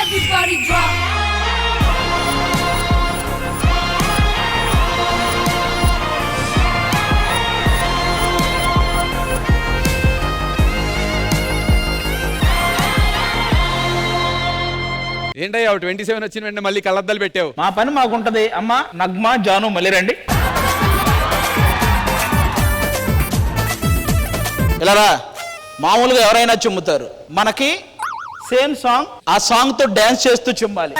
Everybody drop. ఏంటయ్యా 27 వచ్చిన వెంటనే మళ్ళీ కళ్ళద్దాలు పెట్టావు? మా పని మాకుంటది. అమ్మ నగ్మా జాను మళ్ళీ రండి. ఇలా రా. మామూలుగా ఎవరైనా చిమ్ముతారు, మనకి సేమ్ సాంగ్. ఆ సాంగ్ తో డాన్స్ చేస్తూ చిమ్మాలి.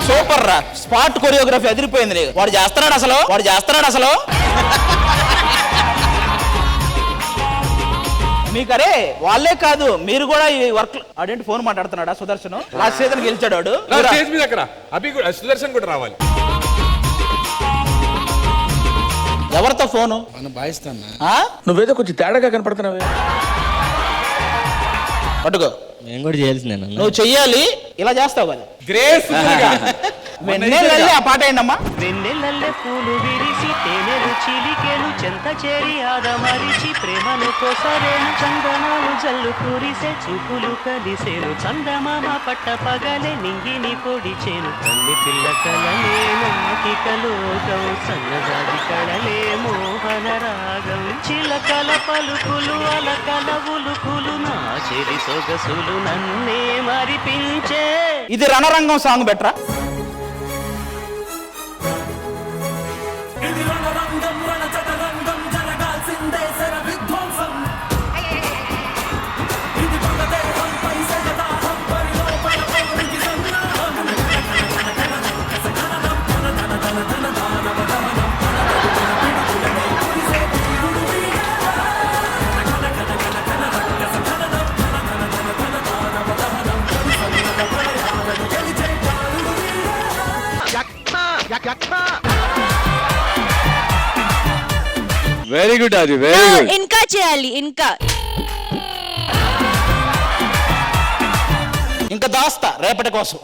సూపర్ రా. స్పాట్ కొరియోగ్రఫీ అదిరిపోయింది. వాడు చేస్తున్నాడు అసలు మీకరే వాళ్ళే కాదు, మీరు కూడా ఈ వర్క్. అదేంటి ఫోన్ మాట్లాడుతున్నాడా సుదర్శన్? లాస్ట్ సీజన్ గెలిచాడు వాడు. స్టేజ్ మీద అక్కడ సుదర్శన్ కూడా రావాలి. ఎవరితో ఫోను? నువ్వేదో కొంచెం తేడాగా కనపడుతున్నావు. పట్టుకో. నేను కూడా చేయాల్సిందే. నువ్వు చెయ్యాలి. ఇలా చేస్తావు కదా. గ్రేస్ వెన్నెలల్లే ఆ పాట ఏంటమ్మా? వెన్నెలల్లే పూలు విరిసి తేనెలు చిలికెలు చెంత చేరి ఆదమరిచి ప్రేమను కోసరేను చందనాలు జల్లు కురిసే చూపులు కలిసేను చందమామ పట్ట పగలే నింగిని పొడిచేను కన్ని పిల్ల కలలేను ఆకిక లోకం సన్నజాది కళలే మోహన రాగం చిలకల పలుకులు అలకల ఉలుకులు నా చెరి సొగసులు నన్నే మరిపించే. ఇది రణరంగం సాంగ్ బెటరా? Very good. అది వెరీ గుడ్. ఇంకా చేయాలి. ఇంకా దాస్తా రేపటి కోసం.